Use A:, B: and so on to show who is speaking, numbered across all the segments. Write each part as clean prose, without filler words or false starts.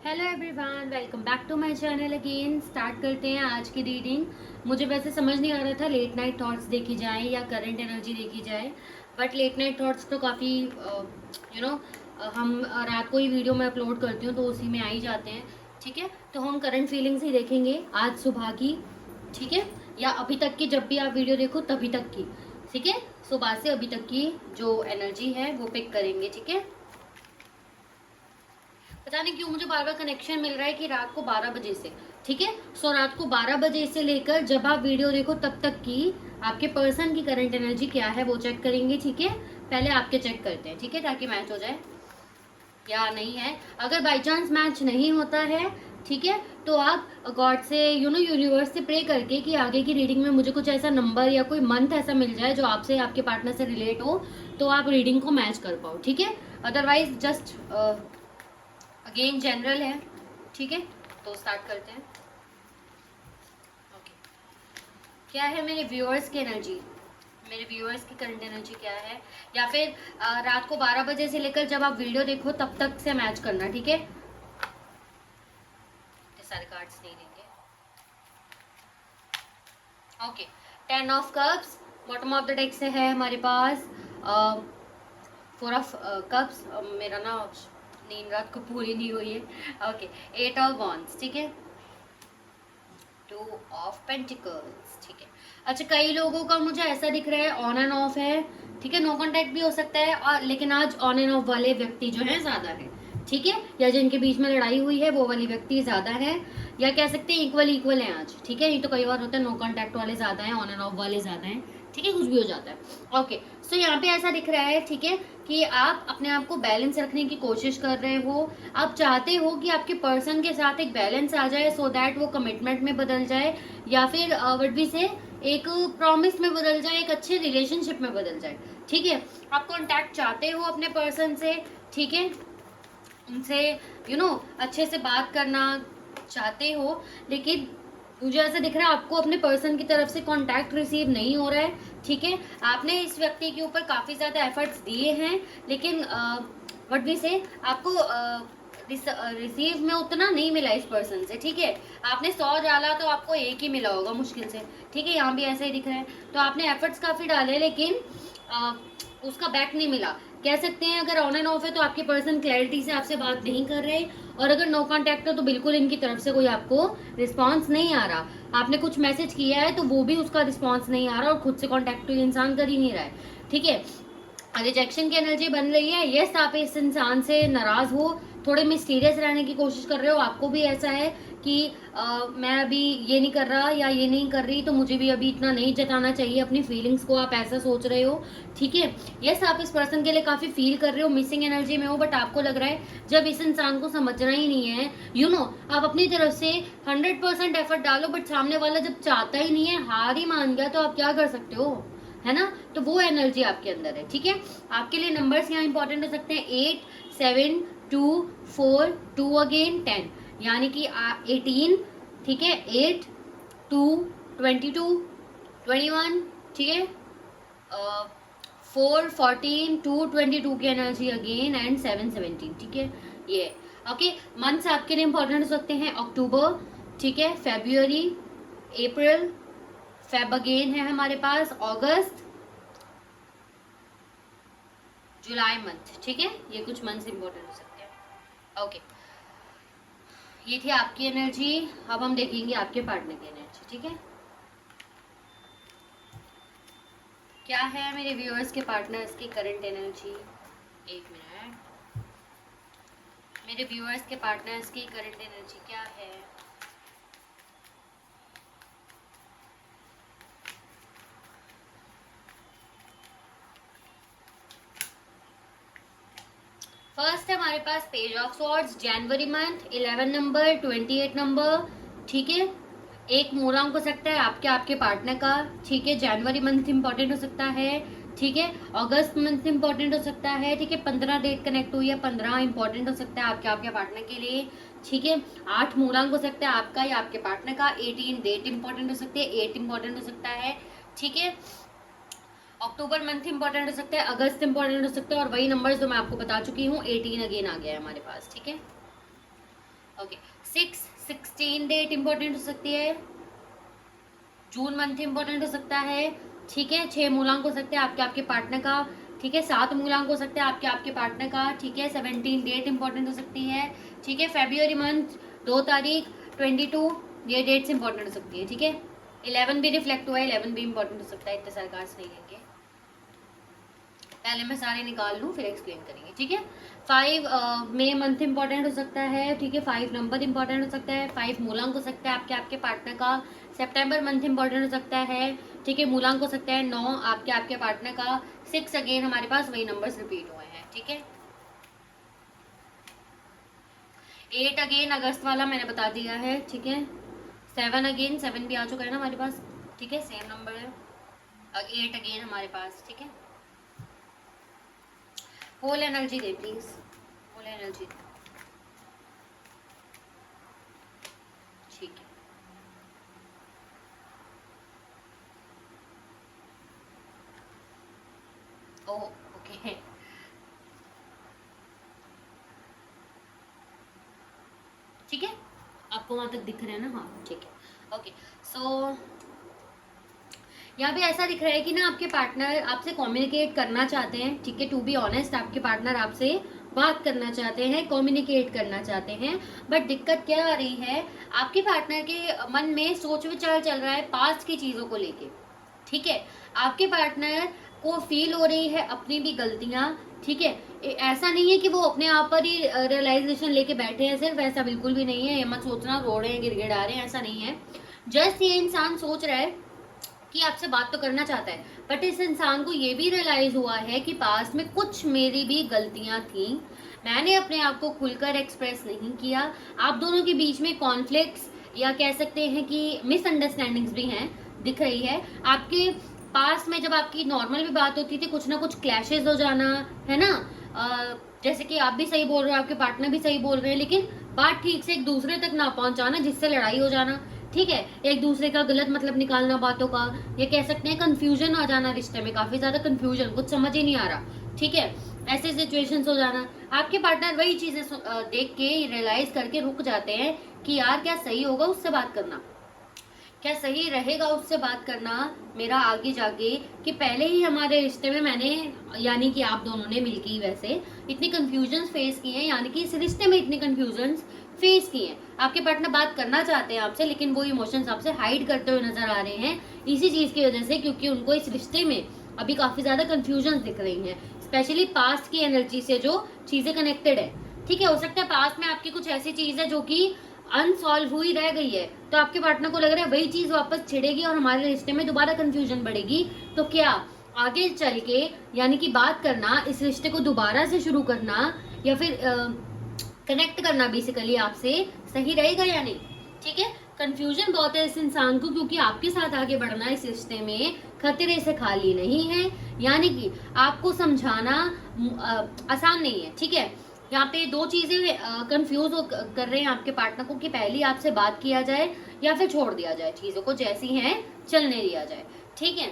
A: Hello everyone, welcome back to my channel again. Start करते हैं आज की रीडिंग। मुझे वैसे समझ नहीं आ रहा था लेट नाइट थॉट्स देखी जाए या करंट एनर्जी देखी जाए, बट लेट नाइट थॉट्स तो काफ़ी हम रात को ही वीडियो में अपलोड करती हूँ तो उसी में आ ही जाते हैं। ठीक है, तो हम करंट फीलिंग्स ही देखेंगे आज सुबह की। ठीक है, या अभी तक की, जब भी आप वीडियो देखो तभी तक की। ठीक है, सुबह से अभी तक की जो एनर्जी है वो पिक करेंगे। ठीक है, पता नहीं क्यों मुझे बार बार कनेक्शन मिल रहा है कि रात को 12 बजे से। ठीक है, सो रात को 12 बजे से लेकर जब आप वीडियो देखो तब तक की आपके पर्सन की करंट एनर्जी क्या है वो चेक करेंगे। ठीक है, पहले आपके चेक करते हैं। ठीक है, ताकि मैच हो जाए या नहीं है। अगर बाई चांस मैच नहीं होता है, ठीक है, तो आप गॉड से यूनिवर्स से प्रे करके कि आगे की रीडिंग में मुझे कुछ ऐसा नंबर या कोई मंथ ऐसा मिल जाए जो आपसे आपके पार्टनर से रिलेट हो, तो आप रीडिंग को मैच कर पाओ। ठीक है, अदरवाइज जस्ट अगेन जनरल है। ठीक है, तो स्टार्ट करते हैं। ओके, क्या है मेरे व्यूअर्स की एनर्जी, मेरे व्यूअर्स की करंट एनर्जी क्या है, या फिर रात को 12 बजे से लेकर जब आप वीडियो देखो तब तक से मैच करना। ठीक है, सारे कार्ड्स नहीं देंगे। Okay, 10 of cups bottom of the deck से है हमारे पास। 4 ऑफ कप्स, मेरा ना नींद रात को पूरी नहीं हुई है। Okay, 8 of wands. ठीक है, 2 ऑफ पेंटिकल्स। ठीक है, अच्छा कई लोगों का मुझे ऐसा दिख रहा है ऑन एंड ऑफ है। ठीक है, नो कांटेक्ट भी हो सकता है, और लेकिन आज ऑन एंड ऑफ वाले व्यक्ति जो है ज्यादा है। ठीक है, या जिनके बीच में लड़ाई हुई है वो वाली व्यक्ति ज्यादा है, या कह सकते हैं इक्वल इक्वल है आज। ठीक है, नहीं तो कई बार होता है नो कांटेक्ट वाले ज्यादा है, ऑन एंड ऑफ वाले ज्यादा है। ठीक है, कुछ भी हो जाता है। ओके, सो यहाँ पे ऐसा दिख रहा है, ठीक है, कि आप अपने आप को बैलेंस रखने की कोशिश कर रहे हो। आप चाहते हो कि आपके पर्सन के साथ एक बैलेंस आ जाए, सो दैट वो कमिटमेंट में बदल जाए, या फिर वट बी से एक प्रॉमिस में बदल जाए, एक अच्छे रिलेशनशिप में बदल जाए। ठीक है, आप कॉन्टैक्ट चाहते हो अपने पर्सन से। ठीक है, उनसे अच्छे से बात करना चाहते हो, लेकिन मुझे ऐसा दिख रहा है आपको अपने पर्सन की तरफ से कांटेक्ट रिसीव नहीं हो रहा है। ठीक है, आपने इस व्यक्ति के ऊपर काफी ज्यादा एफर्ट्स दिए हैं, लेकिन व्हाट वी से आपको रिसीव में उतना नहीं मिला इस पर्सन से। ठीक है, आपने 100 डाला तो आपको एक ही मिला होगा मुश्किल से। ठीक है, यहाँ भी ऐसा ही दिख रहा है। तो आपने एफर्ट्स काफी डाले, लेकिन उसका बैक नहीं मिला। कह सकते हैं अगर ऑन एंड ऑफ है तो आपके पर्सन क्लैरिटी से आपसे बात नहीं कर रहे, और अगर नो कांटेक्ट हो तो बिल्कुल इनकी तरफ से कोई आपको रिस्पांस नहीं आ रहा। आपने कुछ मैसेज किया है तो वो भी उसका रिस्पांस नहीं आ रहा, और खुद से कांटेक्ट तो इंसान कर ही नहीं रहा है। ठीक है, रिजेक्शन की एनर्जी बन रही है। यस, आप इस इंसान से नाराज हो, थोड़े मिस्टीरियस रहने की कोशिश कर रहे हो। आपको भी ऐसा है कि मैं अभी ये नहीं कर रहा या ये नहीं कर रही, तो मुझे भी अभी इतना नहीं जताना चाहिए अपनी फीलिंग्स को, आप ऐसा सोच रहे हो। ठीक है, यस, आप इस पर्सन के लिए काफी फील कर रहे हो, मिसिंग एनर्जी में हो, बट आपको लग रहा है जब इस इंसान को समझना ही नहीं है, आप अपनी तरफ से 100% एफर्ट डालो, बट सामने वाला जब चाहता ही नहीं है, हार ही मान गया, तो आप क्या कर सकते हो, है ना। तो वो एनर्जी आपके अंदर है। ठीक है, आपके लिए नंबर्स यहाँ इंपॉर्टेंट हो सकते हैं। 8, 7, 2, 4, 2 अगेन 10, यानी कि 18। ठीक है, 8, 2, 22, 21। ठीक है, 4, 14, 2, 22 की एनर्जी अगेन, एंड 7, 17। ठीक है, ये ओके। मंथ्स आपके लिए इंपॉर्टेंट हो सकते हैं। अक्टूबर, ठीक है, फेब्रुअरी, अप्रैल, फेब अगेन है हमारे पास, अगस्त, जुलाई मंथ। ठीक है, ये कुछ मंथ्स इंपॉर्टेंट हो सकते हैं। ओके, ये थी आपकी एनर्जी। अब हम देखेंगे आपके पार्टनर की एनर्जी। ठीक है, क्या है मेरे व्यूअर्स के पार्टनर्स की करंट एनर्जी। एक मिनट, मेरे व्यूअर्स के पार्टनर्स की करंट एनर्जी क्या है। फर्स्ट है हमारे पास पेज ऑफ सॉर्ड्स, जनवरी मंथ, 11 नंबर, 28 नंबर। ठीक है, एक मूलांक हो सकता है आपके आपके पार्टनर का। ठीक है, जनवरी मंथ इंपॉर्टेंट हो सकता है। ठीक है, अगस्त मंथ इंपॉर्टेंट हो सकता है। ठीक है, 15 डेट कनेक्ट हुई है, 15 इंपॉर्टेंट हो सकता है आपके आपके पार्टनर के लिए। ठीक है, 8 मूलांक हो सकता है आपका या आपके पार्टनर का। 18 डेट इंपॉर्टेंट हो सकती है, 8 इंपॉर्टेंट हो सकता है। ठीक है, अक्टूबर मंथ इंपॉर्टेंट हो सकता है, अगस्त इंपॉर्टेंट हो सकता है, और वही नंबर्स जो मैं आपको बता चुकी हूँ, 18 अगेन आ गया है हमारे पास। ठीक है, ओके 6-16 डेट इंपॉर्टेंट हो सकती है, जून मंथ इंपॉर्टेंट हो सकता है, ठीक है। 6 मूलांक हो सकते हैं आपके आपके पार्टनर का, ठीक है। 7 मूलांक हो सकते हैं आपके आपके पार्टनर का, ठीक है। 17 डेट इंपॉर्टेंट हो सकती है, ठीक है। फेब्रुअरी मंथ 2 तारीख 22, ये डेट्स इंपॉर्टेंट हो सकती है, ठीक है। 11 भी रिफ्लेक्ट हुआ है, 11 भी इंपॉर्टेंट हो सकता है, इतने सारे कार्ड्स नहीं लेंगे, पहले मैं सारे निकाल लूँ फिर एक्सप्लेन करेंगे, ठीक है। 5 मई मंथ इंपॉर्टेंट हो सकता है, ठीक है। 5 नंबर इंपॉर्टेंट हो सकता है, 5 मूलांक हो सकता है आपके आपके पार्टनर का। सितंबर मंथ इंपॉर्टेंट हो सकता है, ठीक है, मूलांक हो सकता है 9 आपके आपके पार्टनर का। 6 अगेन हमारे पास वही नंबर्स रिपीट हुए हैं, ठीक है। 8 अगेन अगस्त वाला मैंने बता दिया है, ठीक है। 7 अगेन 7 भी आ चुका है ना हमारे पास, ठीक है, सेम नंबर है। 8 अगेन हमारे पास, ठीक है। होल एनर्जी दे प्लीज, होल एनर्जी दे, ठीक है। ओ ओके, ठीक है, आपको वहां तक दिख रहा है ना, हाँ ठीक है। ओके सो यहाँ पे ऐसा दिख रहा है कि ना आपके पार्टनर आपसे कम्युनिकेट करना चाहते हैं, ठीक है। टू बी ऑनेस्ट आपके पार्टनर आपसे बात करना चाहते हैं, कम्युनिकेट करना चाहते हैं, बट दिक्कत क्या आ रही है, आपके पार्टनर के मन में सोच विचार चल रहा है पास्ट की चीजों को लेके, ठीक है। आपके पार्टनर को फील हो रही है अपनी भी गलतियां, ठीक है। ऐसा नहीं है कि वो अपने आप पर ही रियलाइजेशन लेके बैठे हैं सिर्फ, ऐसा बिल्कुल भी नहीं है। ये मत सोचना रो रहे हैं गिड़गिड़ा रहे हैं, ऐसा नहीं है। जस्ट ये इंसान सोच रहा है कि आपसे बात तो करना चाहता है, बट इस इंसान को ये भी रियलाइज हुआ है कि पास्ट में कुछ मेरी भी गलतियां थी, मैंने अपने आप को खुलकर एक्सप्रेस नहीं किया। आप दोनों के बीच में कॉन्फ्लिक्ट्स या कह सकते हैं कि मिसअंडरस्टैंडिंग्स भी हैं, दिख रही है। आपके पास में जब आपकी नॉर्मल भी बात होती थी, कुछ ना कुछ क्लैशेस हो जाना, है ना। जैसे कि आप भी सही बोल रहे हो, आपके पार्टनर भी सही बोल रहे हैं, लेकिन बात ठीक से एक दूसरे तक ना पहुंचाना, जिससे लड़ाई हो जाना, ठीक है। एक दूसरे का गलत मतलब निकालना बातों का, ये कह सकते हैं कंफ्यूजन आ जाना, रिश्ते में काफी ज्यादा कंफ्यूजन, कुछ समझ ही नहीं आ रहा, ठीक है। ऐसे सिचुएशंस हो जाना, आपके पार्टनर वही चीजें देख के रियलाइज करके रुक जाते हैं कि यार क्या सही होगा उससे बात करना, क्या सही रहेगा उससे बात करना मेरा आगे जाके, कि पहले ही हमारे रिश्ते में मैंने, यानी कि आप दोनों ने मिलकर वैसे इतनी कंफ्यूजन फेस की हैं, यानी कि इस रिश्ते में इतनी कंफ्यूजन फेस की हैं। आपके पार्टनर बात करना चाहते हैं आपसे, लेकिन वो इमोशंस आपसे हाइड करते हुए नजर आ रहे हैं, इसी चीज की वजह से, क्योंकि उनको इस रिश्ते में अभी काफी ज्यादा कंफ्यूजन दिख रही हैं, स्पेशली पास्ट की एनर्जी से जो चीजें कनेक्टेड है, ठीक है। हो सकता है पास्ट में आपकी कुछ ऐसी चीज है जो कि अनसॉल्व हुई रह गई है, तो आपके पार्टनर को लग रहा है वही चीज वापस छिड़ेगी और हमारे रिश्ते में दोबारा कंफ्यूजन बढ़ेगी, तो क्या आगे चल के, यानी कि बात करना, इस रिश्ते को दोबारा से शुरू करना या फिर कनेक्ट करना बेसिकली आपसे सही रहेगा या नहीं, ठीक है। कंफ्यूजन बहुत है इस इंसान को, क्योंकि आपके साथ आगे बढ़ना इस रिश्ते में खतरे से खाली नहीं है, यानी कि आपको समझाना आसान नहीं है, ठीक है। यहाँ पे दो चीजें कंफ्यूज कर रहे हैं आपके पार्टनर को, कि पहली आपसे बात किया जाए या फिर छोड़ दिया जाए, चीजों को जैसी हैं चलने दिया जाए, ठीक है।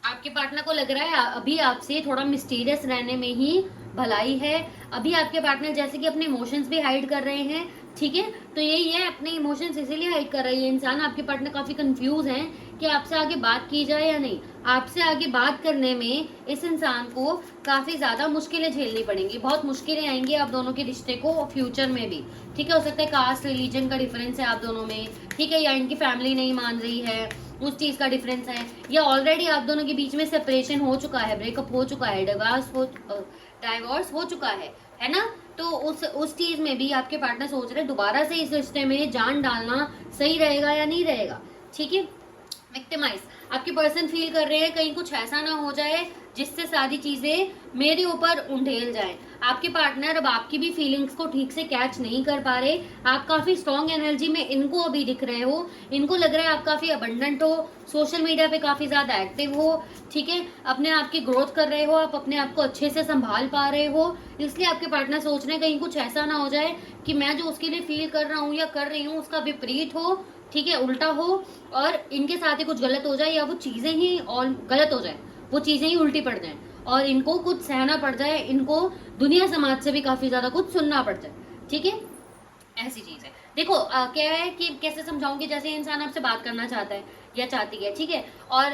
A: आपके पार्टनर को लग रहा है अभी आपसे थोड़ा मिस्टीरियस रहने में ही भलाई है, अभी आपके पार्टनर जैसे कि अपने इमोशंस भी हाइड कर रहे हैं, ठीक है। तो यही है, अपने इमोशंस इसीलिए हाइड कर रही है इंसान, आपके पार्टनर काफी कंफ्यूज हैं कि आपसे आगे बात की जाए या नहीं। आपसे आगे बात करने में इस इंसान को काफी ज्यादा मुश्किलें झेलनी पड़ेंगी, बहुत मुश्किलें आएंगी आप दोनों के रिश्ते को फ्यूचर में भी, ठीक है। हो सकता है कास्ट रिलीजन का डिफरेंस है आप दोनों में, ठीक है, या इनकी फैमिली नहीं मान रही है, उस चीज का डिफरेंस है, या ऑलरेडी आप दोनों के बीच में सेपरेशन हो चुका है, ब्रेकअप हो चुका है, डाइवोर्स हो चुका है ना। तो उस चीज में भी आपके पार्टनर सोच रहे दोबारा से इस रिश्ते में जान डालना सही रहेगा या नहीं रहेगा, ठीक है। विक्टिमाइज आपके पर्सन फील कर रहे हैं कहीं कुछ ऐसा ना हो जाए जिससे सारी चीजें मेरे ऊपर उंडेल जाएं। आपके पार्टनर अब आपकी भी फीलिंग्स को ठीक से कैच नहीं कर पा रहे, आप काफी स्ट्रॉन्ग एनर्जी में इनको अभी दिख रहे हो, इनको लग रहा है आप काफी अबंडेंट हो, सोशल मीडिया पे काफी ज्यादा एक्टिव हो, ठीक है, अपने आप की ग्रोथ कर रहे हो, आप अपने आप को अच्छे से संभाल पा रहे हो, इसलिए आपके पार्टनर सोच रहे हैं कहीं कुछ ऐसा ना हो जाए कि मैं जो उसके लिए फील कर रहा हूँ या कर रही हूँ उसका विपरीत हो, ठीक है, उल्टा हो, और इनके साथ ही कुछ गलत हो जाए, या वो चीजें ही और गलत हो जाए, वो चीजें ही उल्टी पड़ जाए और इनको कुछ सहना पड़ जाए, इनको दुनिया समाज से भी काफी ज्यादा कुछ सुनना पड़ जाए, ठीक है। ऐसी चीज है। देखो क्या है कि कैसे समझाऊं कि जैसे इंसान आपसे बात करना चाहता है या चाहती है, ठीक है, और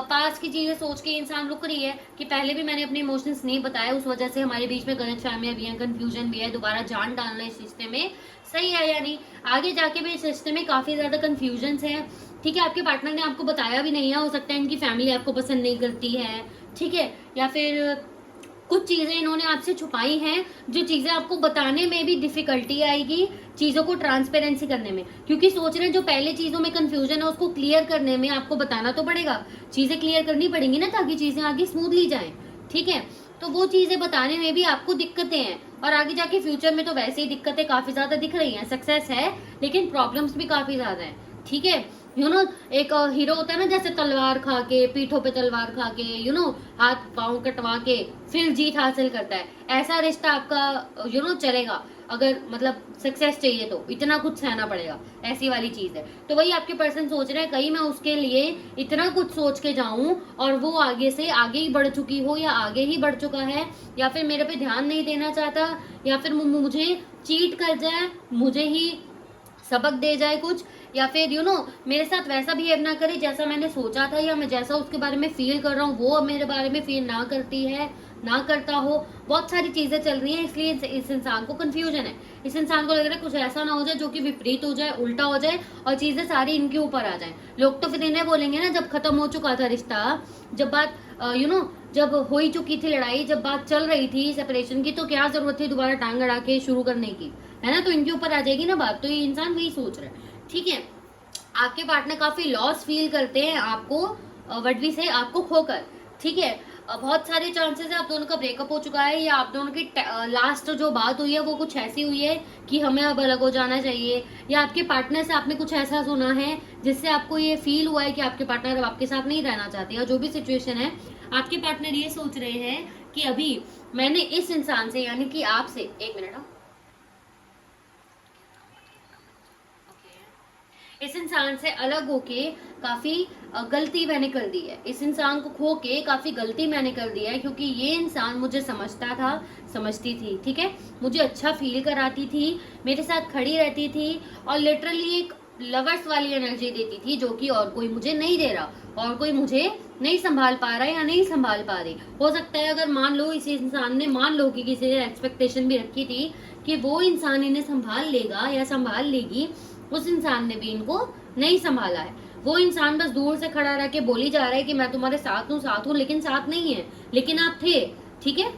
A: पास की चीजें सोच के इंसान रुक रही है कि पहले भी मैंने अपने इमोशंस नहीं बताए, उस वजह से हमारे बीच में गलतफहमियां भी हैं, कंफ्यूजन भी है, दोबारा जान डालना इस रिश्ते में सही है या नहीं। आगे जाके भी इस रिश्ते में काफी ज्यादा कंफ्यूजन है, ठीक है, आपके पार्टनर ने आपको बताया भी नहीं है, हो सकता है इनकी फैमिली आपको पसंद नहीं करती है, ठीक है, या फिर कुछ चीजें इन्होंने आपसे छुपाई हैं, जो चीजें आपको बताने में भी डिफिकल्टी आएगी, चीजों को ट्रांसपेरेंसी करने में, क्योंकि सोच रहे हैं जो पहले चीजों में कंफ्यूजन है उसको क्लियर करने में आपको बताना तो पड़ेगा, चीजें क्लियर करनी पड़ेंगी ना ताकि चीजें आगे स्मूथली जाए, ठीक है। तो वो चीजें बताने में भी आपको दिक्कतें हैं, और आगे जाके फ्यूचर में तो वैसे ही दिक्कतें काफी ज्यादा दिख रही हैं, सक्सेस है लेकिन प्रॉब्लम्स भी काफी ज्यादा है, ठीक है। एक हीरो होता है ना, जैसे तलवार खा के, पीठों पे तलवार खा के, हाथ पांव कटवा के फिर जीत हासिल करता है, ऐसा रिश्ता आपका चलेगा। अगर मतलब सक्सेस चाहिए तो इतना कुछ सहना पड़ेगा, ऐसी वाली चीज है। तो वही आपके पर्सन सोच रहे हैं, कहीं मैं उसके लिए इतना कुछ सोच के जाऊं और वो आगे से आगे ही बढ़ चुकी हो, या आगे ही बढ़ चुका है, या फिर मेरे पे ध्यान नहीं देना चाहता, या फिर मुझे चीट कर जाए, मुझे ही सबक दे जाए कुछ, या फिर मेरे साथ वैसा बिहेव ना करे जैसा मैंने सोचा था, या मैं जैसा उसके बारे में फील कर रहा हूँ वो मेरे बारे में फील ना करती है, ना करता हो। बहुत सारी चीजें चल रही हैं, इसलिए इस इंसान को कंफ्यूजन है। इस इंसान को लग रहा है कुछ ऐसा ना हो जाए जो कि विपरीत हो जाए, उल्टा हो जाए, और चीजें सारी इनके ऊपर आ जाए। लोग तो फिर इन्हें बोलेंगे ना, जब खत्म हो चुका था रिश्ता, जब बात जब हो ही चुकी थी लड़ाई, जब बात चल रही थी सेपरेशन की, तो क्या जरूरत थी दोबारा टांग अड़ा के शुरू करने की, है ना। तो इनके ऊपर आ जाएगी ना बात। तो ये इंसान वही सोच रहा है, ठीक है। आपके पार्टनर काफी लॉस फील करते हैं आपको, वडवी से आपको खोकर, ठीक है। बहुत सारे चांसेस है आप दोनों का ब्रेकअप हो चुका है, या आप दोनों की लास्ट जो बात हुई है वो कुछ ऐसी हुई है कि हमें अब अलग हो जाना चाहिए, या आपके पार्टनर से आपने कुछ ऐसा सुना है जिससे आपको ये फील हुआ है कि आपके पार्टनर अब आपके साथ नहीं रहना चाहते, या जो भी सिचुएशन है, आपके पार्टनर ये सोच रहे हैं कि अभी मैंने इस इंसान से, यानी कि आपसे, एक मिनट, इस इंसान से अलग होके काफी गलती मैंने कर दी है, इस इंसान को खो के काफी गलती मैंने कर दी है, क्योंकि ये इंसान मुझे समझता था, समझती थी, ठीक है, मुझे अच्छा फील कराती थी, मेरे साथ खड़ी रहती थी, और लिटरली एक लवर्स वाली एनर्जी देती थी, जो कि और कोई मुझे नहीं दे रहा, और कोई मुझे नहीं संभाल पा रहा है या नहीं संभाल पा रही। हो सकता है अगर मान लो इस इंसान ने, मान लो कि किसी ने एक्सपेक्टेशन भी रखी थी कि वो इंसान इन्हें संभाल लेगा या संभाल लेगी, उस इंसान ने भी इनको नहीं संभाला है। वो इंसान बस दूर से खड़ा रह के बोली जा रहा है कि मैं तुम्हारे साथ हूँ, लेकिन साथ नहीं है, लेकिन आप थे, ठीक है।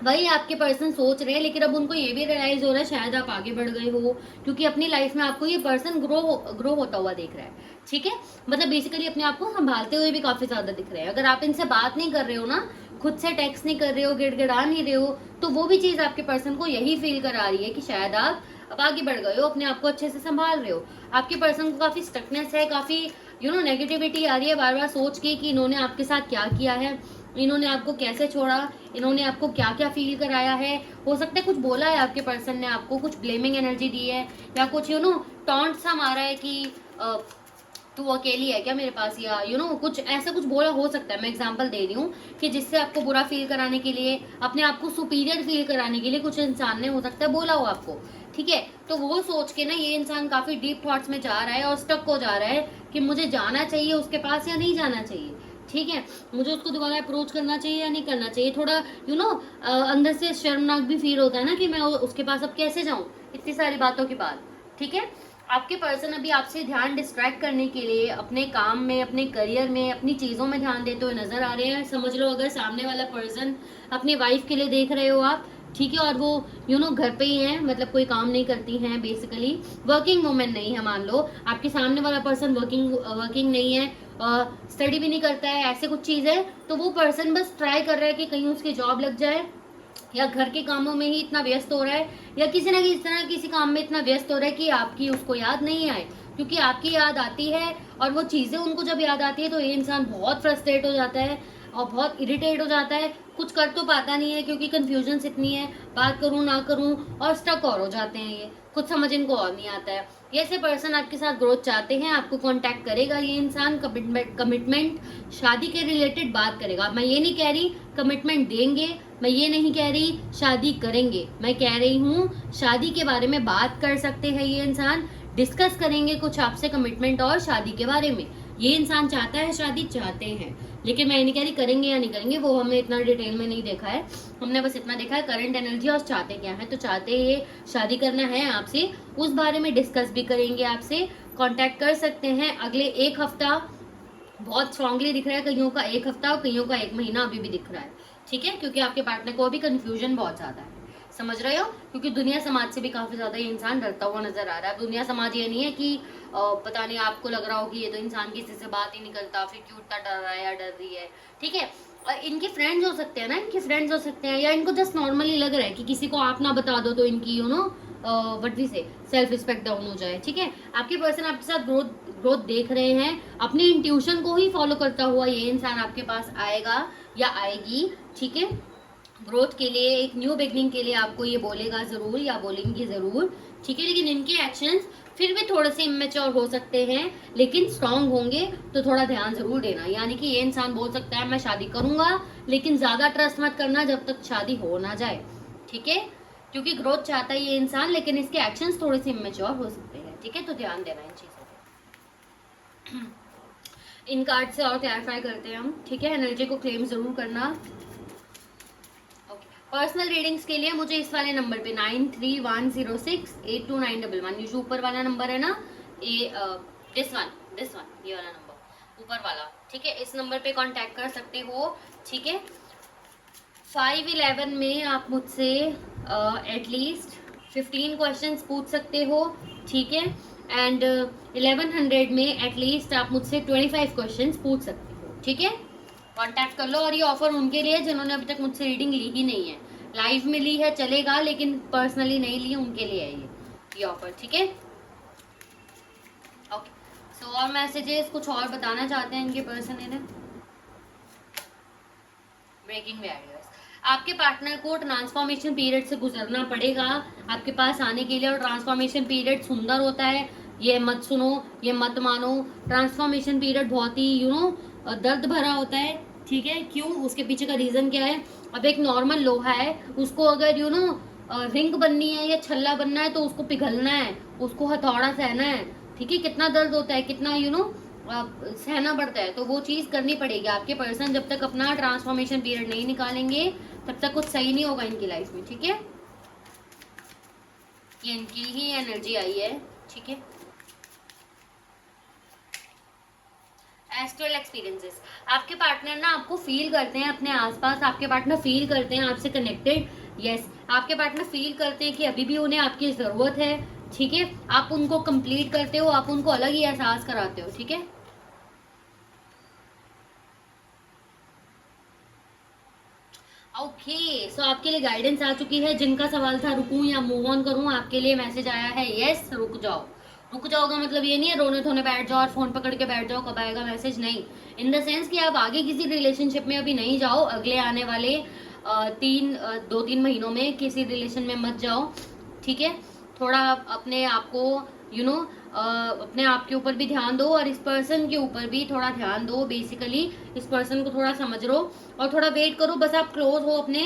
A: वही आपके पर्सन सोच रहे हैं, लेकिन अब उनको ये भी रियलाइज हो रहा है शायद आप आगे बढ़ गए हो, क्योंकि अपनी लाइफ में आपको ये पर्सन ग्रो होता हुआ देख रहा है, ठीक है। मतलब बेसिकली अपने आप को संभालते हुए भी काफी ज्यादा दिख रहे हैं। अगर आप इनसे बात नहीं कर रहे हो ना, खुद से टेक्स्ट नहीं कर रहे हो, गिड़गिड़ा नहीं रहे हो, तो वो भी चीज आपके पर्सन को यही फील करा रही है कि शायद आप अब आगे बढ़ गए हो, अपने आप को अच्छे से संभाल रहे हो। आपके पर्सन को काफी स्टकनेस है, काफी नेगेटिविटी आ रही है, बार बार सोच के कि इन्होंने आपके साथ क्या किया है, इन्होंने आपको कैसे छोड़ा, इन्होंने आपको क्या क्या फील कराया है। हो सकता है कुछ बोला है आपके पर्सन ने आपको, कुछ ब्लेमिंग एनर्जी दी है, या कुछ टॉन्ट सा मारा है कि तू अकेली है क्या मेरे पास, या कुछ ऐसा कुछ बोला हो सकता है। मैं एग्जांपल दे रही हूँ कि जिससे आपको बुरा फील कराने के लिए, अपने आप को सुपीरियर फील कराने के लिए कुछ इंसान ने हो सकता है बोला हो आपको, ठीक है। तो वो सोच के ना ये इंसान काफी डीप थॉट्स में जा रहा है और स्टक हो जा रहा है कि मुझे जाना चाहिए उसके पास या नहीं जाना चाहिए, ठीक है, मुझे उसको दोबारा अप्रोच करना चाहिए या नहीं करना चाहिए। थोड़ा अंदर से शर्मनाक भी फील होता है ना कि मैं उसके पास अब कैसे जाऊं इतनी सारी बातों के बाद, ठीक है। आपके पर्सन अभी आपसे ध्यान डिस्ट्रैक्ट करने के लिए अपने काम में, अपने करियर में, अपनी चीजों में ध्यान देते हुए नजर आ रहे हैं। समझ लो अगर सामने वाला पर्सन अपनी वाइफ के लिए देख रहे हो आप, ठीक है, और वो घर पे ही है, मतलब कोई काम नहीं करती हैं, बेसिकली वर्किंग वुमेन नहीं है, मान लो आपके सामने वाला पर्सन वर्किंग नहीं है, स्टडी भी नहीं करता है, ऐसे कुछ चीज है, तो वो पर्सन बस ट्राई कर रहा है कि कहीं उसकी जॉब लग जाए, या घर के कामों में ही इतना व्यस्त हो रहा है, या किसी ना किसी तरह किसी काम में इतना व्यस्त हो रहा है कि आपकी उसको याद नहीं आए, क्योंकि आपकी याद आती है और वो चीजें उनको जब याद आती है तो ये इंसान बहुत फ्रस्ट्रेट हो जाता है और बहुत इरिटेट हो जाता है, कुछ कर तो पाता नहीं है क्योंकि कंफ्यूजन इतनी है, बात करूं ना करूं, और स्टक और हो जाते हैं, ये कुछ समझ इनको और नहीं आता है। ये ऐसे पर्सन आपके साथ ग्रोथ चाहते हैं, आपको कांटेक्ट करेगा ये इंसान, कमिटमेंट शादी के रिलेटेड बात करेगा। मैं ये नहीं कह रही कमिटमेंट देंगे, मैं ये नहीं कह रही शादी करेंगे, मैं कह रही हूँ शादी के बारे में बात कर सकते हैं ये इंसान, डिस्कस करेंगे कुछ आपसे कमिटमेंट और शादी के बारे में। ये इंसान चाहता है शादी, चाहते हैं, लेकिन मैं ये नहीं कह रही करेंगे या नहीं करेंगे, वो हमने इतना डिटेल में नहीं देखा है। हमने बस इतना देखा है करंट एनर्जी और चाहते क्या है। तो चाहते ये शादी करना है आपसे, उस बारे में डिस्कस भी करेंगे आपसे, कांटेक्ट कर सकते हैं। अगले एक हफ्ता बहुत स्ट्रांगली दिख रहा है, कईयों का एक हफ्ता और कईयों का एक महीना अभी भी दिख रहा है, ठीक है, क्योंकि आपके पार्टनर को अभी कंफ्यूजन बहुत ज्यादा है, समझ रहे हो, क्योंकि दुनिया समाज से भी काफी ज्यादा ये इंसान डरता हुआ नजर आ रहा है। दुनिया समाज ये नहीं है कि पता नहीं आपको लग रहा हो कि ये तो इंसान किसी से बात ही नहीं करता, फिर क्यों इतना डर रहा है या डर रही है, ठीक है। इनके फ्रेंड्स हो सकते हैं ना, इनके फ्रेंड्स हो सकते हैं, या इनको जस्ट नॉर्मली लग रहा है कि किसी को आप ना बता दो तो इनकी व्हाट वी से सेल्फ रिस्पेक्ट डाउन हो जाए, ठीक है। आपके पर्सन आपके साथ ग्रोथ देख रहे हैं, अपनी इंट्यूशन को ही फॉलो करता हुआ ये इंसान आपके पास आएगा या आएगी, ठीक है। ग्रोथ के लिए, एक न्यू बिगनिंग के लिए आपको ये बोलेगा जरूर या बोलेंगी जरूर, ठीक है। लेकिन इनके एक्शंस फिर भी थोड़े से इमेच्योर हो सकते हैं, लेकिन स्ट्रांग होंगे, तो थोड़ा ध्यान जरूर देना। यानी कि ये इंसान बोल सकता है मैं शादी करूंगा, लेकिन ज्यादा ट्रस्ट मत करना जब तक शादी हो ना जाए, ठीक है, क्योंकि ग्रोथ चाहता है ये इंसान, लेकिन इसके एक्शंस थोड़े से इमेच्योर हो सकते हैं, ठीक है। तो ध्यान देना इन चीजों पे। इन कार्ड से और क्लैरिफाई करते हैं हम, ठीक है। एनर्जी को क्लेम जरूर करना। पर्सनल रीडिंग्स के लिए मुझे इस वाले नंबर पे 9310682911, ये जो ऊपर वाला नंबर है ना, ये दिस वन, ये वाला नंबर ऊपर वाला, ठीक है, इस नंबर पे कांटेक्ट कर सकते हो, ठीक है। 511 में आप मुझसे एटलीस्ट 15 क्वेश्चंस पूछ सकते हो, ठीक है। एंड 1100 में एटलीस्ट आप मुझसे 25 क्वेश्चंस पूछ सकते हो, ठीक है। कांटेक्ट कर लो। और ये ऑफर उनके लिए जिन्होंने अभी तक मुझसे रीडिंग ली ही नहीं है, लाइव में ली है चलेगा, लेकिन पर्सनली नहीं ली, उनके लिए है ये ऑफर, ठीक है। ओके, सो और मैसेजेस कुछ और बताना चाहते हैं इनके पर्सन ने। ब्रेकिंग बैरियर्स, आपके पार्टनर को ट्रांसफॉर्मेशन पीरियड से गुजरना पड़ेगा आपके पास आने के लिए, और ट्रांसफॉर्मेशन पीरियड सुंदर होता है, ये मत सुनो, ये मत मानो। ट्रांसफॉर्मेशन पीरियड बहुत ही दर्द भरा होता है, ठीक है। क्यों, उसके पीछे का रीजन क्या है। अब एक नॉर्मल लोहा है, उसको अगर रिंग बननी है या छल्ला बनना है तो उसको पिघलना है, उसको हथौड़ा सहना है, ठीक है। कितना दर्द होता है, कितना सहना पड़ता है, तो वो चीज करनी पड़ेगी। आपके पर्सन जब तक अपना ट्रांसफॉर्मेशन पीरियड नहीं निकालेंगे तब तक कुछ सही नहीं होगा इनकी लाइफ में, ठीक है। ये इनकी ही एनर्जी आई है, ठीक है। एस्ट्रल एक्सपीरियंसेस, आपके पार्टनर ना आपको फील करते हैं अपने आसपास, आपके पार्टनर फील करते हैं आपसे कनेक्टेड, यस। आपके पार्टनर फील करते हैं कि अभी भी उन्हें आपकी जरूरत है, ठीक है। आप उनको कंप्लीट करते हो, आप उनको अलग ही एहसास कराते हो, ठीक है। ओके, सो आपके लिए गाइडेंस आ चुकी है। जिनका सवाल था रुकूं या मूव ऑन करूं, आपके लिए मैसेज आया है यस, रुक जाओ। रुक जाओगा मतलब ये नहीं है रोने धोने बैठ जाओ और फोन पकड़ के बैठ जाओ, कब आएगा मैसेज, नहीं। इन द सेंस कि आप आगे किसी रिलेशनशिप में अभी नहीं जाओ, अगले आने वाले 2-3 महीनों में किसी रिलेशन में मत जाओ, ठीक है। थोड़ा अपने आप को अपने आप के ऊपर भी ध्यान दो, और इस पर्सन के ऊपर भी थोड़ा ध्यान दो। बेसिकली इस पर्सन को थोड़ा समझ लो और थोड़ा वेट करो, बस आप क्लोज हो अपने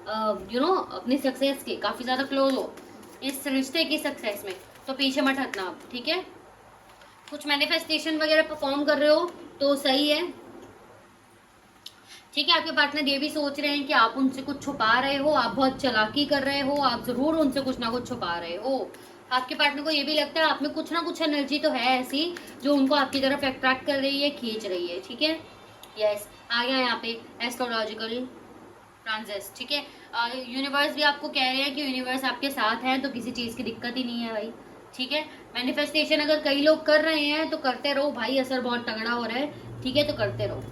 A: अपनी सक्सेस के, काफी ज्यादा क्लोज हो इस रिश्ते की सक्सेस में, तो पीछे मत हटना आप, ठीक है। कुछ मैनिफेस्टेशन वगैरह परफॉर्म कर रहे हो तो सही है, ठीक है। आपके पार्टनर ये भी सोच रहे हैं कि आप उनसे कुछ छुपा रहे हो, आप बहुत चालाकी कर रहे हो, आप जरूर उनसे कुछ ना कुछ छुपा रहे हो। आपके पार्टनर को ये भी लगता है आप में कुछ ना कुछ एनर्जी तो है ऐसी जो उनको आपकी तरफ अट्रैक्ट कर रही है, खींच रही है, ठीक है। यस, आ गया यहाँ पे एस्ट्रोलॉजिकल ट्रांजिट, ठीक है। यूनिवर्स भी आपको कह रहे हैं कि यूनिवर्स आपके साथ है, तो किसी चीज की दिक्कत ही नहीं है भाई, ठीक है। मैनिफेस्टेशन अगर कई लोग कर रहे हैं तो करते रहो भाई, असर बहुत तगड़ा हो रहा है, ठीक है, तो करते रहो।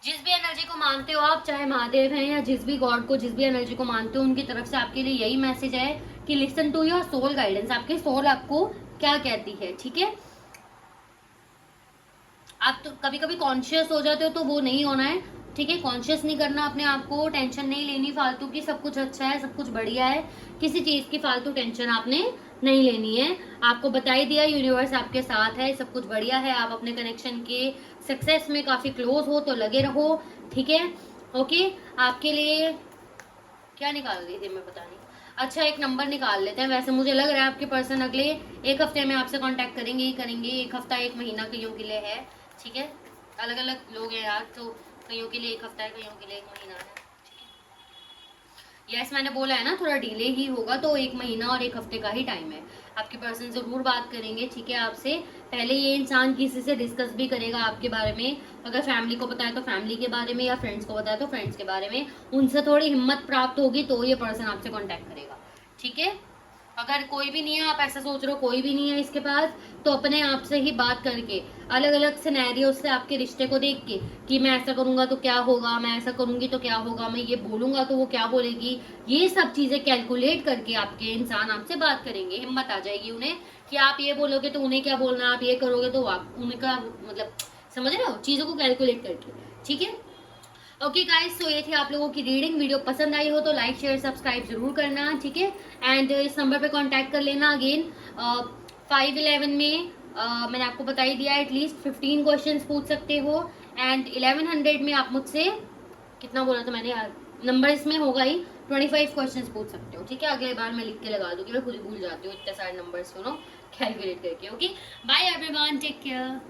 A: जिस भी एनर्जी को मानते हो आप, चाहे महादेव हैं या जिस भी गॉड को, जिस भी एनर्जी को मानते हो, उनकी तरफ से आपके लिए यही मैसेज है कि listen to your soul guidance. आपके सोल आपको क्या कहती है, ठीक है। आप तो कभी कभी कॉन्शियस हो जाते हो, तो वो नहीं होना है, ठीक है, कॉन्शियस नहीं करना अपने आप को, टेंशन नहीं लेनी फालतू की, सब कुछ अच्छा है, सब कुछ बढ़िया है, किसी चीज की फालतू टेंशन आपने नहीं लेनी है। आपको बता ही दिया, यूनिवर्स आपके साथ है, सब कुछ बढ़िया है, आप अपने कनेक्शन के सक्सेस में काफी क्लोज हो, तो लगे रहो। ठीक है, ओके। आपके लिए क्या निकाल रही थी मैं, पता नहीं। अच्छा, एक नंबर निकाल लेते हैं। वैसे मुझे लग रहा है आपके पर्सन अगले एक हफ्ते में आपसे कांटेक्ट करेंगे ही करेंगे। एक हफ्ता एक महीना कईयों के लिए है, ठीक है, अलग अलग लोग हैं यार, तो कईयों के लिए एक हफ्ता है, कईयों के लिए एक महीना है। यस, मैंने बोला है ना, थोड़ा डिले ही होगा, तो एक महीना और एक हफ्ते का ही टाइम है। आपके पर्सन जरूर बात करेंगे, ठीक है, आपसे। पहले ये इंसान किसी से डिस्कस भी करेगा आपके बारे में, अगर फैमिली को पता है तो फैमिली के बारे में, या फ्रेंड्स को पता है तो फ्रेंड्स के बारे में। उनसे थोड़ी हिम्मत प्राप्त होगी तो ये पर्सन आपसे कॉन्टेक्ट करेगा, ठीक है। अगर कोई भी नहीं है, आप ऐसा सोच रहे हो कोई भी नहीं है इसके पास, तो अपने आप से ही बात करके, अलग अलग सिनेरियो से आपके रिश्ते को देख के, कि मैं ऐसा करूंगा तो क्या होगा, मैं ऐसा करूंगी तो क्या होगा, मैं ये बोलूंगा तो वो क्या बोलेगी, ये सब चीजें कैलकुलेट करके आपके इंसान आपसे बात करेंगे। हिम्मत आ जाएगी उन्हें कि आप ये बोलोगे तो उन्हें क्या बोलना, आप ये करोगे तो आप उनका मतलब, समझ रहे हो, चीजों को कैलकुलेट करके, ठीक है। ओके गाइस, तो ये थी आप लोगों की रीडिंग। वीडियो पसंद आई हो तो लाइक शेयर सब्सक्राइब जरूर करना, ठीक है। एंड इस नंबर पे कांटेक्ट कर लेना। अगेन 511 में मैंने आपको बता ही दिया, एटलीस्ट 15 क्वेश्चंस पूछ सकते हो। एंड 1100 में आप मुझसे, कितना बोला था मैंने यार, नंबर इसमें होगा ही, 25 क्वेश्चंस पूछ सकते हो, ठीक है। अगले बार मैं लिख के लगा दूंगी, मैं खुद ही भूल जाती हूँ इतने सारे नंबर्स को कैलकुलेट करके। Okay, bye everyone, take care.